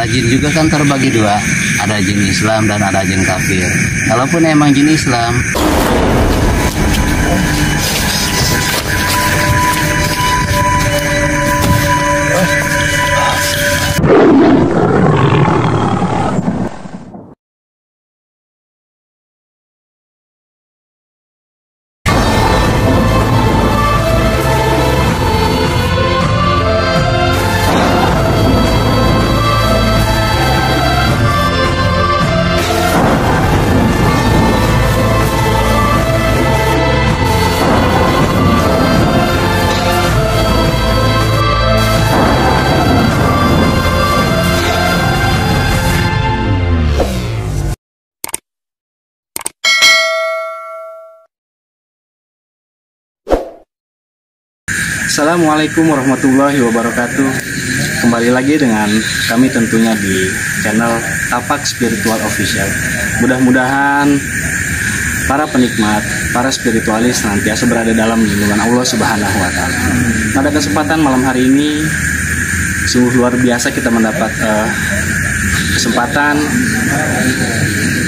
jin juga kan terbagi dua, ada jin Islam dan ada jin kafir. Kalaupun emang jin Islam, Assalamualaikum warahmatullahi wabarakatuh. Kembali lagi dengan kami tentunya di channel Tapak Spiritual Official. Mudah-mudahan para penikmat, para spiritualis senantiasa berada dalam lindungan Allah Subhanahu wa Ta'ala. Pada kesempatan malam hari ini sungguh luar biasa kita mendapat kesempatan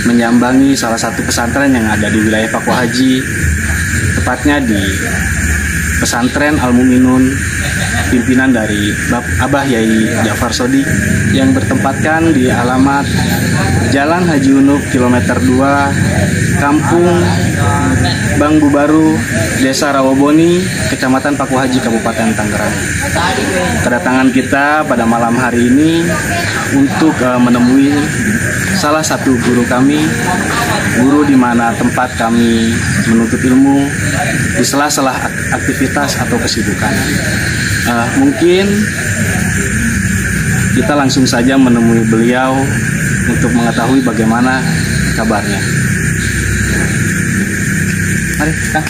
menyambangi salah satu pesantren yang ada di wilayah Pakuah Haji, tepatnya di Pesantren Al-Muminun, pimpinan dari Abah Yai Ja'far Shodiq, yang bertempatkan di alamat Jalan Haji Unuk kilometer 2, Kampung Bangbu Baru, Desa Rawaboni, Kecamatan Pakuah Haji, Kabupaten Tangerang. Kedatangan kita pada malam hari ini untuk menemui salah satu guru kami, guru di mana tempat kami menuntut ilmu di sela-sela aktivitas atau kesibukan. Mungkin kita langsung saja menemui beliau untuk mengetahui bagaimana kabarnya. Mari, Kang.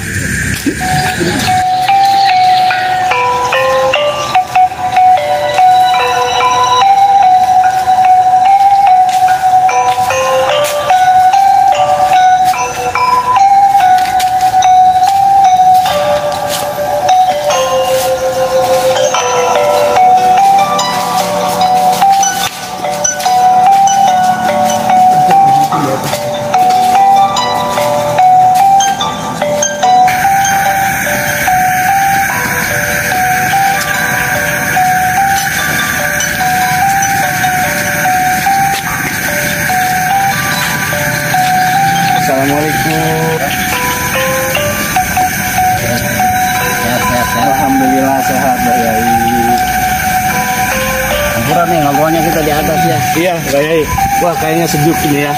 Assalamualaikum. sehat. Alhamdulillah sehat, Mbak Yai. Campuran nih ngobrolnya kita di atas ya. Iya, Mbak Yai. Wah, kayaknya sejuk ini ya.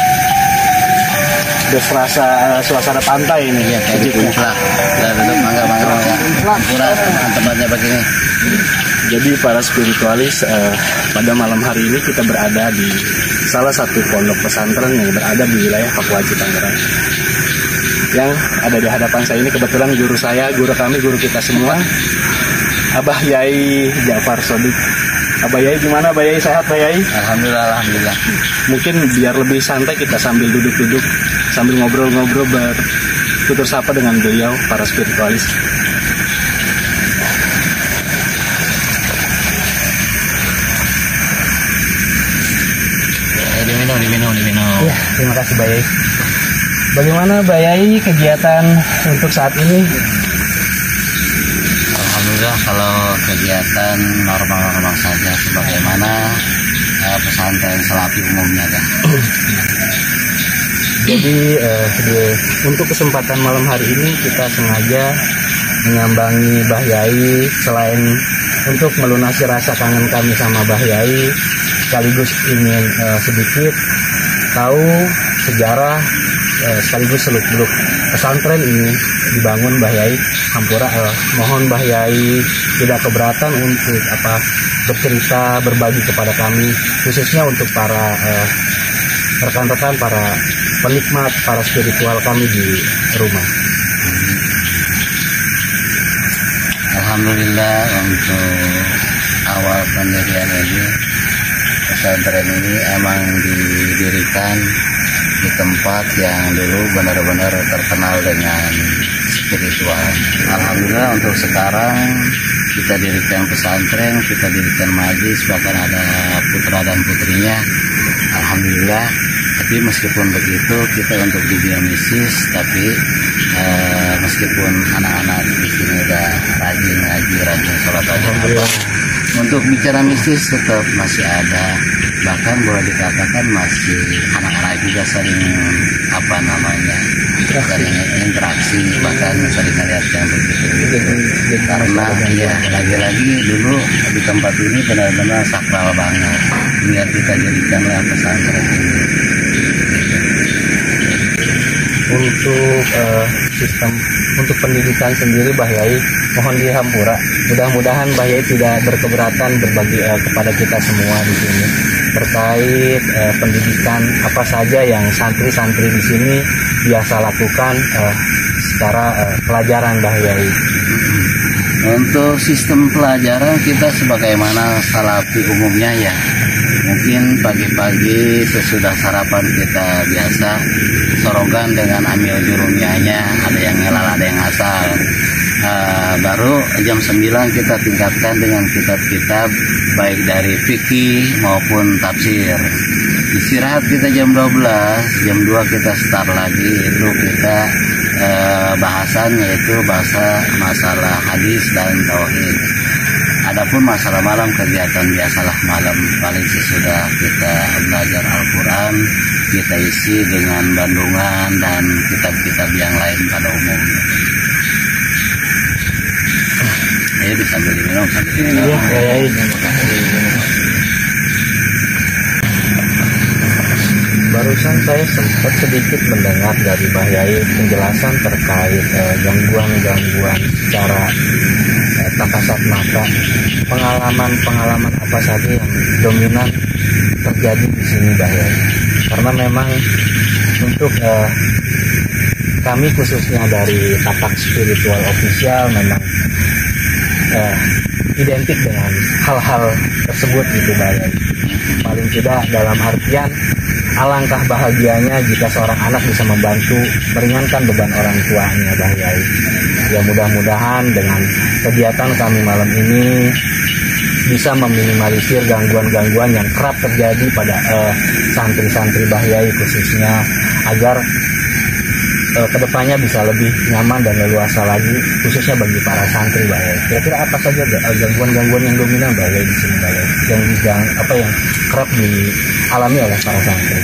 Udah serasa suasana pantai ini ya, sejuknya. Udah duduk, mangga. Campuran tempatnya begini. Jadi para spiritualis, pada malam hari ini kita berada di salah satu pondok pesantren yang berada di wilayah Pakuah Haji, Tangerang. Yang ada di hadapan saya ini kebetulan guru saya, guru kami, guru kita semua, Abah Yai Ja'far Shodiq. Abah Yai gimana, Abah Yai? Sehat, Abah Yai? Alhamdulillah. Mungkin biar lebih santai kita sambil duduk-duduk, sambil ngobrol-ngobrol, bertutur sapa dengan beliau, para spiritualis. Diminum. Ya, terima kasih, Mbak Yai. Bagaimana, Mbak Yai, kegiatan untuk saat ini? Alhamdulillah, kalau kegiatan normal saja sebagaimana pesantren Salafi umumnya kan. Jadi untuk kesempatan malam hari ini kita sengaja menyambangi Mbah Yai, selain untuk melunasi rasa kangen kami sama Mbah Yai, sekaligus ingin sedikit tahu sejarah sekaligus seluk-beluk pesantren ini dibangun Mbah Yai. Hampura mohon Mbah Yai tidak keberatan untuk bercerita, berbagi kepada kami, khususnya untuk para rekan-rekan, para penikmat, para spiritual kami di rumah. Alhamdulillah, untuk awal pendirian ini pesantren ini emang didirikan di tempat yang dulu benar-benar terkenal dengan spiritual. Alhamdulillah untuk sekarang kita dirikan pesantren, kita dirikan majlis, bahkan ada putra dan putrinya. Alhamdulillah. Tapi meskipun begitu, kita untuk dunia mistis, tapi meskipun anak-anak di sini udah rajin ngaji, rajin sholat, rajin apa, untuk bicara mistis tetap masih ada. Bahkan boleh dikatakan masih anak-anak juga sering sering interaksi, bahkan sering melihat yang begitu. Karena ya lagi-lagi dulu di tempat ini benar-benar sakral banget. Biar kita jadikanlah pesantren ini. Untuk sistem untuk pendidikan sendiri Mbah Yai mohon dihampura. Mudah-mudahan Mbah Yai tidak berkeberatan berbagi kepada kita semua di sini terkait pendidikan apa saja yang santri-santri di sini biasa lakukan secara pelajaran Mbah Yai. Untuk sistem pelajaran kita sebagaimana salafi umumnya ya, mungkin pagi-pagi sesudah sarapan kita biasa sorogan dengan amil jurumianya, ada yang ngelal, ada yang asal. Baru jam 9 kita tingkatkan dengan kitab-kitab baik dari fikih maupun tafsir. Istirahat kita jam 12, jam 2 kita start lagi, itu kita bahasan yaitu bahasa masalah hadis dan tauhid. Adapun masalah malam kegiatan biasalah malam, paling sesudah kita belajar Al-Quran kita isi dengan bandungan dan kitab-kitab yang lain pada umumnya. Ayo disambil minum, sambil minum. Barusan saya sempat sedikit mendengar dari Mbah Yai penjelasan terkait gangguan-gangguan secara tak kasat mata, pengalaman apa saja yang dominan terjadi di sini Mbah Yai. Karena memang untuk kami khususnya dari tapak spiritual official memang identik dengan hal-hal tersebut gitu Mbah Yai. Paling tidak dalam artian alangkah bahagianya jika seorang anak bisa membantu meringankan beban orang tuanya Mbah Yai. Ya mudah-mudahan dengan kegiatan kami malam ini bisa meminimalisir gangguan-gangguan yang kerap terjadi pada santri-santri Mbah Yai khususnya, agar kedepannya bisa lebih nyaman dan leluasa lagi khususnya bagi para santri Mbah Yai. Kira-kira apa saja gangguan-gangguan yang dominan Mbah Yai di sini Mbah Yai, yang kerap dialami oleh para santri?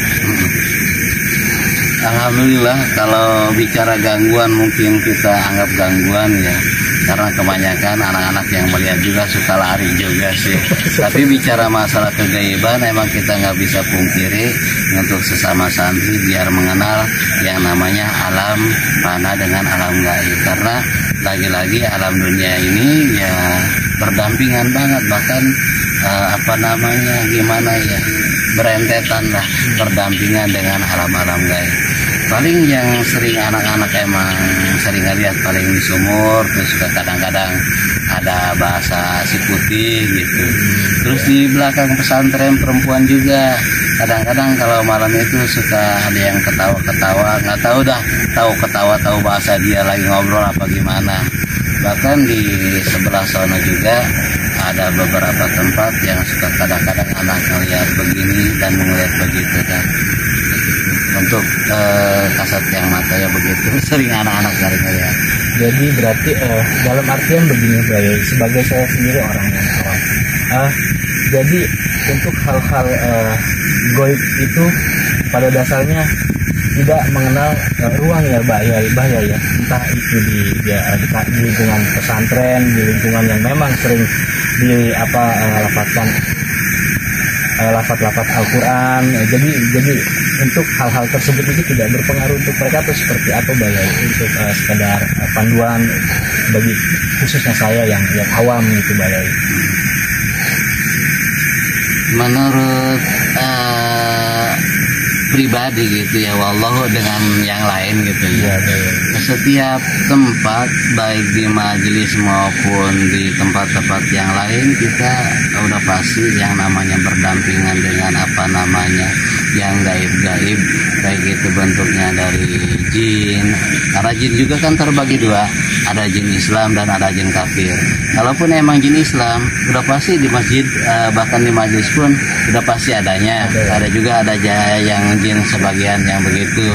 Alhamdulillah, kalau bicara gangguan mungkin kita anggap gangguan ya, karena kebanyakan anak-anak yang melihat juga suka lari juga sih. Tapi bicara masalah kegaiban, emang kita nggak bisa pungkiri untuk sesama santri biar mengenal yang namanya alam fana dengan alam gaib. Karena lagi-lagi alam dunia ini ya berdampingan banget, bahkan berentetan lah, berdampingan dengan alam-alam gaib. Paling yang sering anak-anak emang sering ngeliat paling di sumur, terus kadang-kadang ada bahasa si putih gitu. Terus di belakang pesantren perempuan juga kadang-kadang kalau malam itu suka ada yang ketawa-ketawa, nggak tahu tahu bahasa dia lagi ngobrol apa gimana. Bahkan di sebelah sana juga ada beberapa tempat yang suka kadang-kadang anak ngeliat begini dan melihat begitu kan. Untuk kasat yang matanya begitu sering anak-anak sering ngeliat. Jadi berarti dalam artian begini Mbah Yai, sebagai saya sendiri orang yang awam, jadi untuk hal-hal goib itu pada dasarnya tidak mengenal ruang ya Mbah Yai ya, entah itu di lingkungan pesantren, di lingkungan yang memang sering lafaz-lafaz Al-Quran. Jadi untuk hal-hal tersebut itu tidak berpengaruh untuk mereka atau seperti apa Mbah Yai, untuk sekedar panduan bagi khususnya saya yang awam itu Mbah Yai. Menurut pribadi gitu ya, wallahu dengan yang lain gitu ya. Iya. Setiap tempat baik di majelis maupun di tempat-tempat yang lain kita udah pasti yang namanya berdampingan dengan apa namanya yang gaib-gaib, baik itu bentuknya dari jin, karena jin juga kan terbagi dua, ada jin Islam dan ada jin kafir. Kalaupun emang jin Islam udah pasti di masjid, bahkan di majelis pun udah pasti adanya. Ada juga ada yang jin sebagian yang begitu.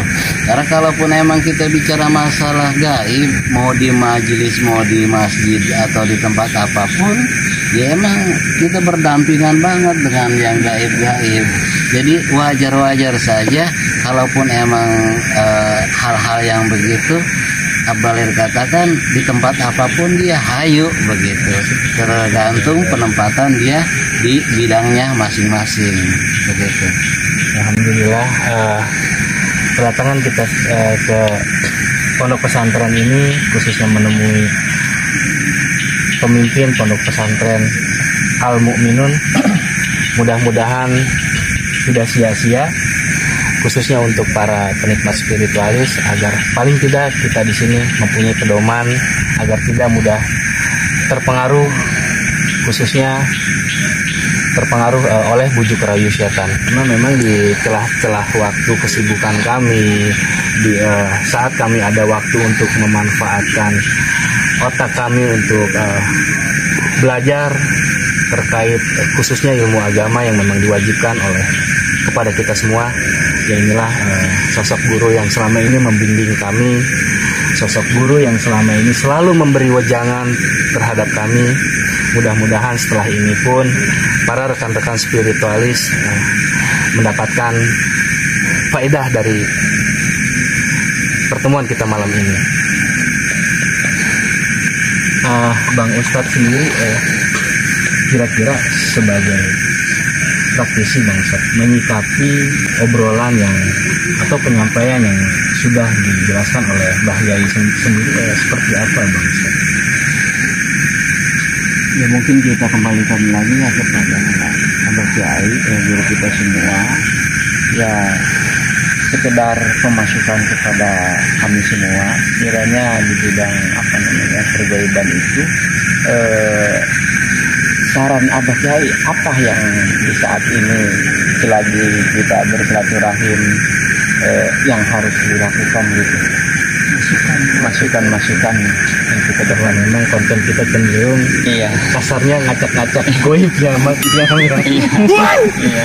Karena kalaupun emang kita bicara masalah gaib, mau di majelis, mau di masjid atau di tempat apapun, ya emang kita berdampingan banget dengan yang gaib-gaib. Jadi wajar-wajar saja kalaupun emang hal-hal yang begitu, Abalir katakan di tempat apapun dia hayu begitu, tergantung penempatan dia di bidangnya masing-masing begitu. Alhamdulillah kedatangan kita ke pondok pesantren ini khususnya menemui pemimpin pondok pesantren Al Mukminun. Mudah-mudahan tidak sia-sia, khususnya untuk para penikmat spiritualis, agar paling tidak kita di sini mempunyai pedoman agar tidak mudah terpengaruh, khususnya terpengaruh oleh bujuk rayu setan. Karena memang di celah-celah waktu kesibukan kami, di saat kami ada waktu untuk memanfaatkan otak kami untuk belajar terkait khususnya ilmu agama yang memang diwajibkan oleh kepada kita semua, ya inilah sosok guru yang selama ini membimbing kami, sosok guru yang selama ini selalu memberi wejangan terhadap kami. Mudah-mudahan setelah ini pun para rekan-rekan spiritualis mendapatkan faedah dari pertemuan kita malam ini. Bang Ustadz sendiri kira-kira sebagai praktisi Bang Ustadz menyikapi obrolan yang atau penyampaian yang sudah dijelaskan oleh Mbah Yai sendiri seperti apa Bang Ustadz? Ya mungkin kita kembalikan lagi ya kepada Abah Kiai, guru kita semua, ya sekedar pemasukan kepada kami semua, kiranya di bidang apa namanya pergaiban itu, saran Abah Kiai apa yang di saat ini selagi kita bersilaturahim yang harus dilakukan gitu, masukan yang kita bahwa memang konten kita cenderung kasarnya ngacak-ngacak goib ya Mas. Iya.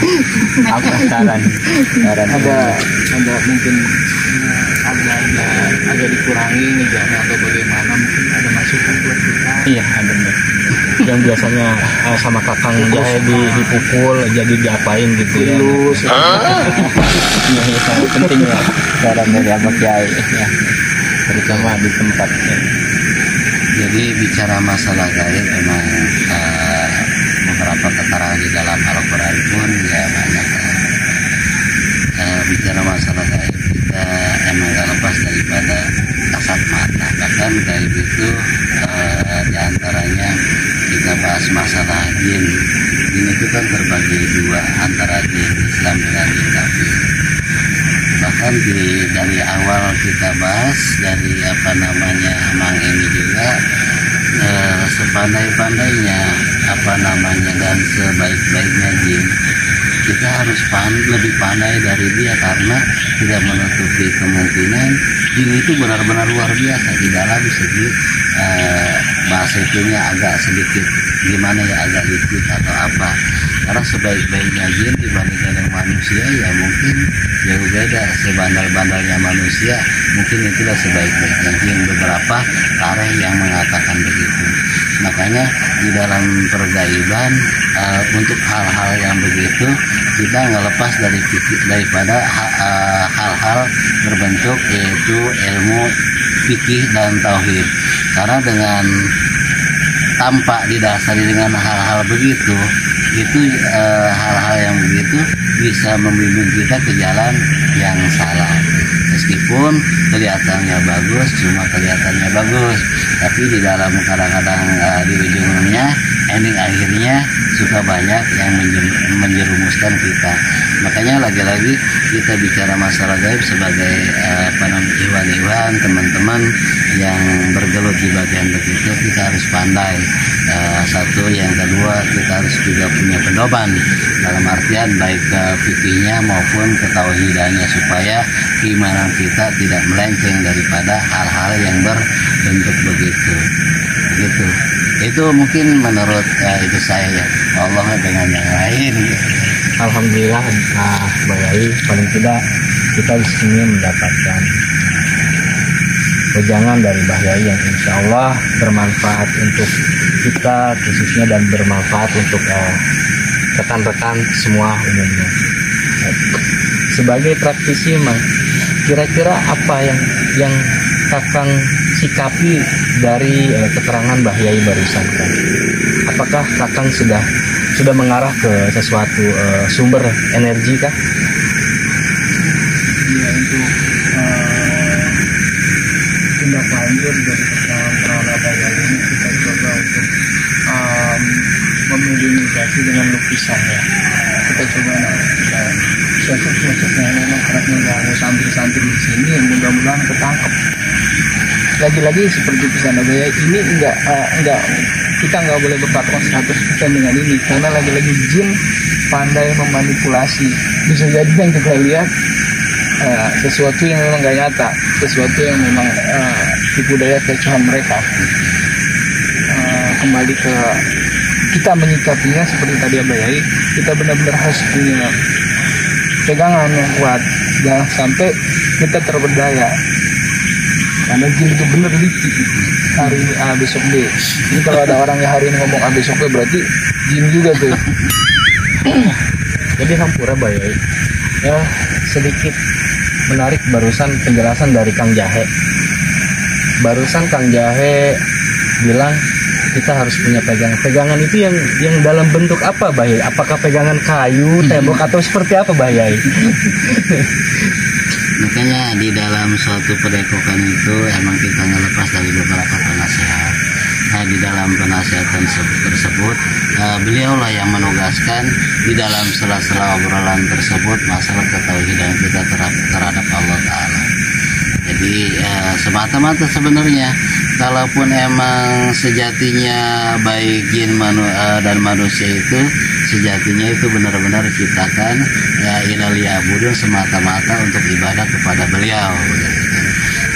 Apa saran ada mungkin agak dikurangi ngejana atau bagaimana, mungkin ada masukan buat kita. Iya, ada yang biasanya sama kakang jahe dipukul jadi diapain gitu ya. Iya, sangat penting ya saran dari Abah Kiai ya, terutama di tempat ya. Jadi bicara masalah gaib memang beberapa keterangan di dalam Al-Quran pun ya banyak. Bicara masalah gaib kita emang gak lepas daripada kasat mata. Bahkan gaib itu diantaranya kita bahas masalah jin. Jin itu kan terbagi dua, antara jin Islam dengan jin kafir. Bahkan dari awal kita bahas dari apa namanya Mang ini juga sepandai-pandainya apa namanya dan sebaik-baiknya jin, kita harus lebih pandai dari dia, karena tidak menutupi kemungkinan jin itu benar-benar luar biasa di dalam segi bahasa itunya agak sedikit gimana ya, agak licik atau apa. Karena sebaik-baiknya jin dibandingkan dengan manusia ya mungkin jauh beda. Sebandal-bandalnya manusia mungkin itulah sebaik-baiknya jin. Beberapa tarikh yang mengatakan begitu. Makanya di dalam pergaiban untuk hal-hal yang begitu kita nggak lepas daripada hal-hal berbentuk yaitu ilmu fikih dan tauhid. Karena dengan tanpa didasari dengan hal-hal begitu, itu hal-hal yang begitu bisa membimbing kita ke jalan yang salah. Meskipun kelihatannya bagus, cuma kelihatannya bagus, tapi di dalam kadang-kadang di ujungnya, ending akhirnya suka banyak yang menjerumuskan kita. Makanya lagi-lagi kita bicara masalah gaib sebagai iwan-iwan teman-teman yang bergelut di bagian begitu, kita harus pandai. Satu, yang kedua kita harus juga punya pedoman dalam artian baik ke fikihnya maupun ke tauhidannya supaya keimanan kita tidak melenceng daripada hal-hal yang berbentuk begitu. Gitu. Itu mungkin menurut itu saya ya. Allah dengan yang lain. Alhamdulillah, Mbak Yai, paling tidak kita di sini mendapatkan wejangan dari Mbah Yai yang insya Allah bermanfaat untuk kita khususnya dan bermanfaat untuk rekan-rekan semua umumnya. Sebagai praktisi, kira-kira apa yang Kakang sikapi dari keterangan Mbah Yai barusan? Apakah Kakang sudah mengarah ke sesuatu sumber energi kah? Ya, untuk tindak lanjut dari keterangan Mbah Yai ini kita coba untuk memediasi dengan lukisan ya. Kita coba sosok-sosok yang memang kerap mengganggu santri-santri di sini yang mudah-mudahan ketangkep. Lagi-lagi seperti pesan Mbah Yai ini kita nggak boleh berpatok 100% dengan ini karena lagi-lagi jin pandai memanipulasi. Bisa jadi yang kita lihat sesuatu yang memang nggak nyata, sesuatu yang memang tipu daya kecohan mereka. Kembali ke kita menyikapinya seperti tadi Mbah Yai, kita benar-benar harus punya pegangan yang kuat, jangan sampai kita terberdaya. Karena jin itu benar licik. Hari ini A, besok B. Ini kalau ada orang yang hari ini ngomong A, besok B, berarti jin juga tuh. Jadi hampura Mbah Yai. Ya, sedikit menarik barusan penjelasan dari Kang Jahe. Barusan Kang Jahe bilang kita harus punya pegangan itu yang dalam bentuk apa Mbah Yai? Apakah pegangan kayu, tembok atau seperti apa Mbah Yai? Makanya di dalam suatu padepokan itu emang kita ngelepas dari beberapa penasehat. Nah, di dalam penasehatan tersebut beliau lah yang menugaskan di dalam sela-sela obrolan tersebut masalah ketauhidan kita terhadap Allah Ta'ala. Jadi semata-mata sebenarnya kalaupun emang sejatinya baik jin dan manusia itu sejatinya itu benar-benar diciptakan ya ilal-liya'budun semata-mata untuk ibadah kepada beliau.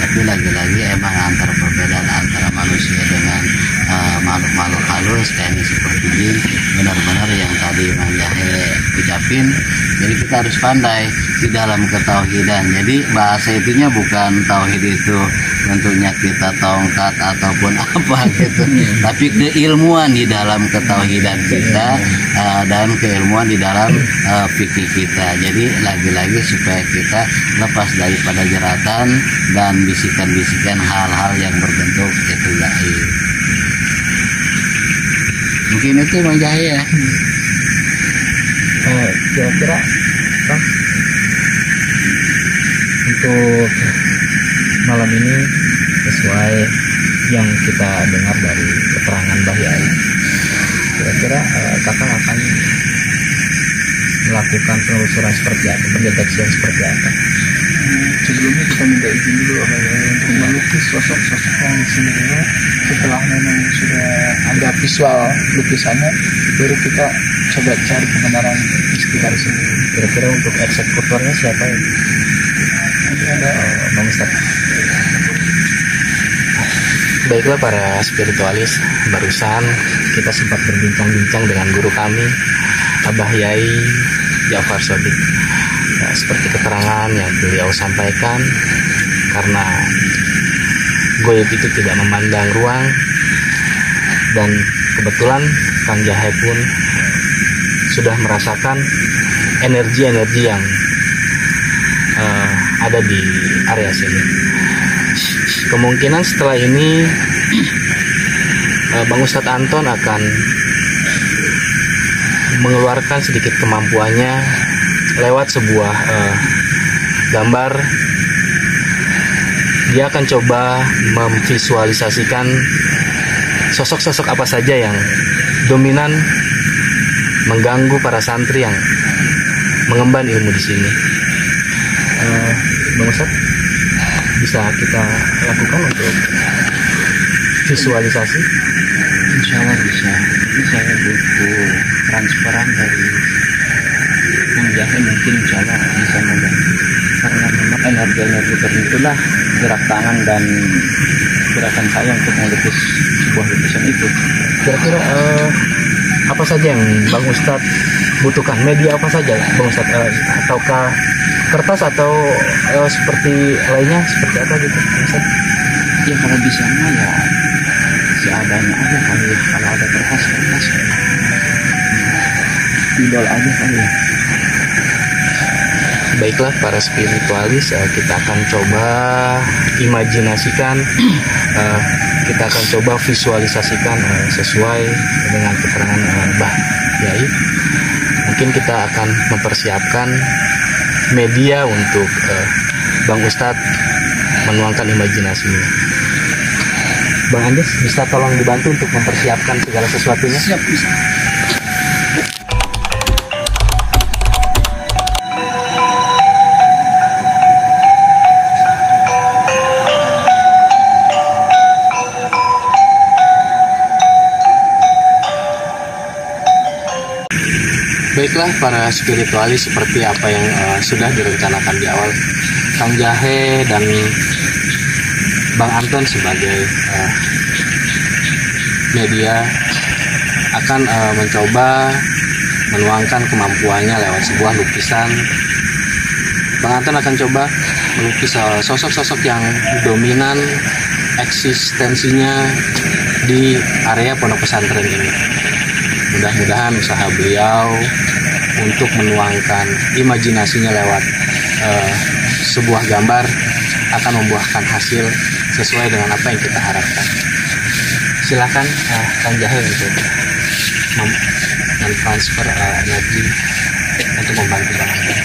Tapi lagi-lagi emang antara perbedaan antara manusia dengan makhluk-makhluk halus kayak seperti jin benar-benar yang tadi Mang Jahe ucapin. Jadi kita harus pandai di dalam ketauhidan. Jadi bahasa itunya bukan tauhid itu tentunya kita tongkat ataupun apa gitu, tapi keilmuan di dalam ketauhidan kita dan keilmuan di dalam fikih kita. Jadi lagi-lagi supaya kita lepas daripada jeratan dan bisikan-bisikan hal-hal yang berbentuk itu gaib. Mungkin itu Mang Jahe ya. Kira-kira Kang, untuk malam ini sesuai yang kita dengar dari keterangan Mbah Yai, kira-kira Kakak akan melakukan penelusuran seperti apa, pendeteksian seperti apa? Sebelumnya kita minta izin dulu Mbah Yai untuk melukis sosok-sosok yang di sini dulu. Setelah memang sudah ada visual lukisannya, baru kita coba cari kebenaran di sekitar sini. Kira-kira untuk eksekutornya siapa ya? Nanti ada Bang Ustadz. Baiklah para spiritualis, barusan kita sempat berbincang-bincang dengan guru kami, Abah Yai Jafar Sodik. Nah, seperti keterangan yang beliau sampaikan, karena goib itu tidak memandang ruang, dan kebetulan Kang Jahe pun sudah merasakan energi-energi yang ada di area sini. Kemungkinan setelah ini Bang Ustadz Anton akan mengeluarkan sedikit kemampuannya lewat sebuah gambar. Dia akan coba memvisualisasikan sosok-sosok apa saja yang dominan mengganggu para santri yang mengemban ilmu di sini. Bang Ustadz, bisa kita lakukan untuk visualisasi? Insya Allah bisa. Ini saya butuh transparan dari yang jahe, mungkin insya Allah bisa membantu. Karena memang energi itulah gerak tangan dan gerakan saya untuk melukis sebuah lukisan itu. Kira-kira apa saja yang Bang Ustadz butuhkan? Media apa saja Bang Ustadz? Ataukah kertas atau seperti lainnya, seperti apa gitu Bang Ustadz? Ya kalau di sana ya seadanya aja kali ya. Kalau ada kertas idol aja kali ya. Baiklah para spiritualis, kita akan coba imajinasikan, kita akan coba visualisasikan sesuai dengan keterangan Mbah Yai. Mungkin kita akan mempersiapkan media untuk Bang Ustadz menuangkan imajinasinya. Bang Andes, bisa tolong dibantu untuk mempersiapkan segala sesuatunya? Siap, bisa. Baiklah para spiritualis, seperti apa yang sudah direncanakan di awal, Kang Jahe dan Bang Anton sebagai media akan mencoba menuangkan kemampuannya lewat sebuah lukisan. Bang Anton akan coba melukis sosok-sosok yang dominan eksistensinya di area pondok pesantren ini. Mudah-mudahan usaha beliau untuk menuangkan imajinasinya lewat sebuah gambar akan membuahkan hasil sesuai dengan apa yang kita harapkan. Silakan Kang Jahe untuk mentransfer energi untuk membantu Bang Anton.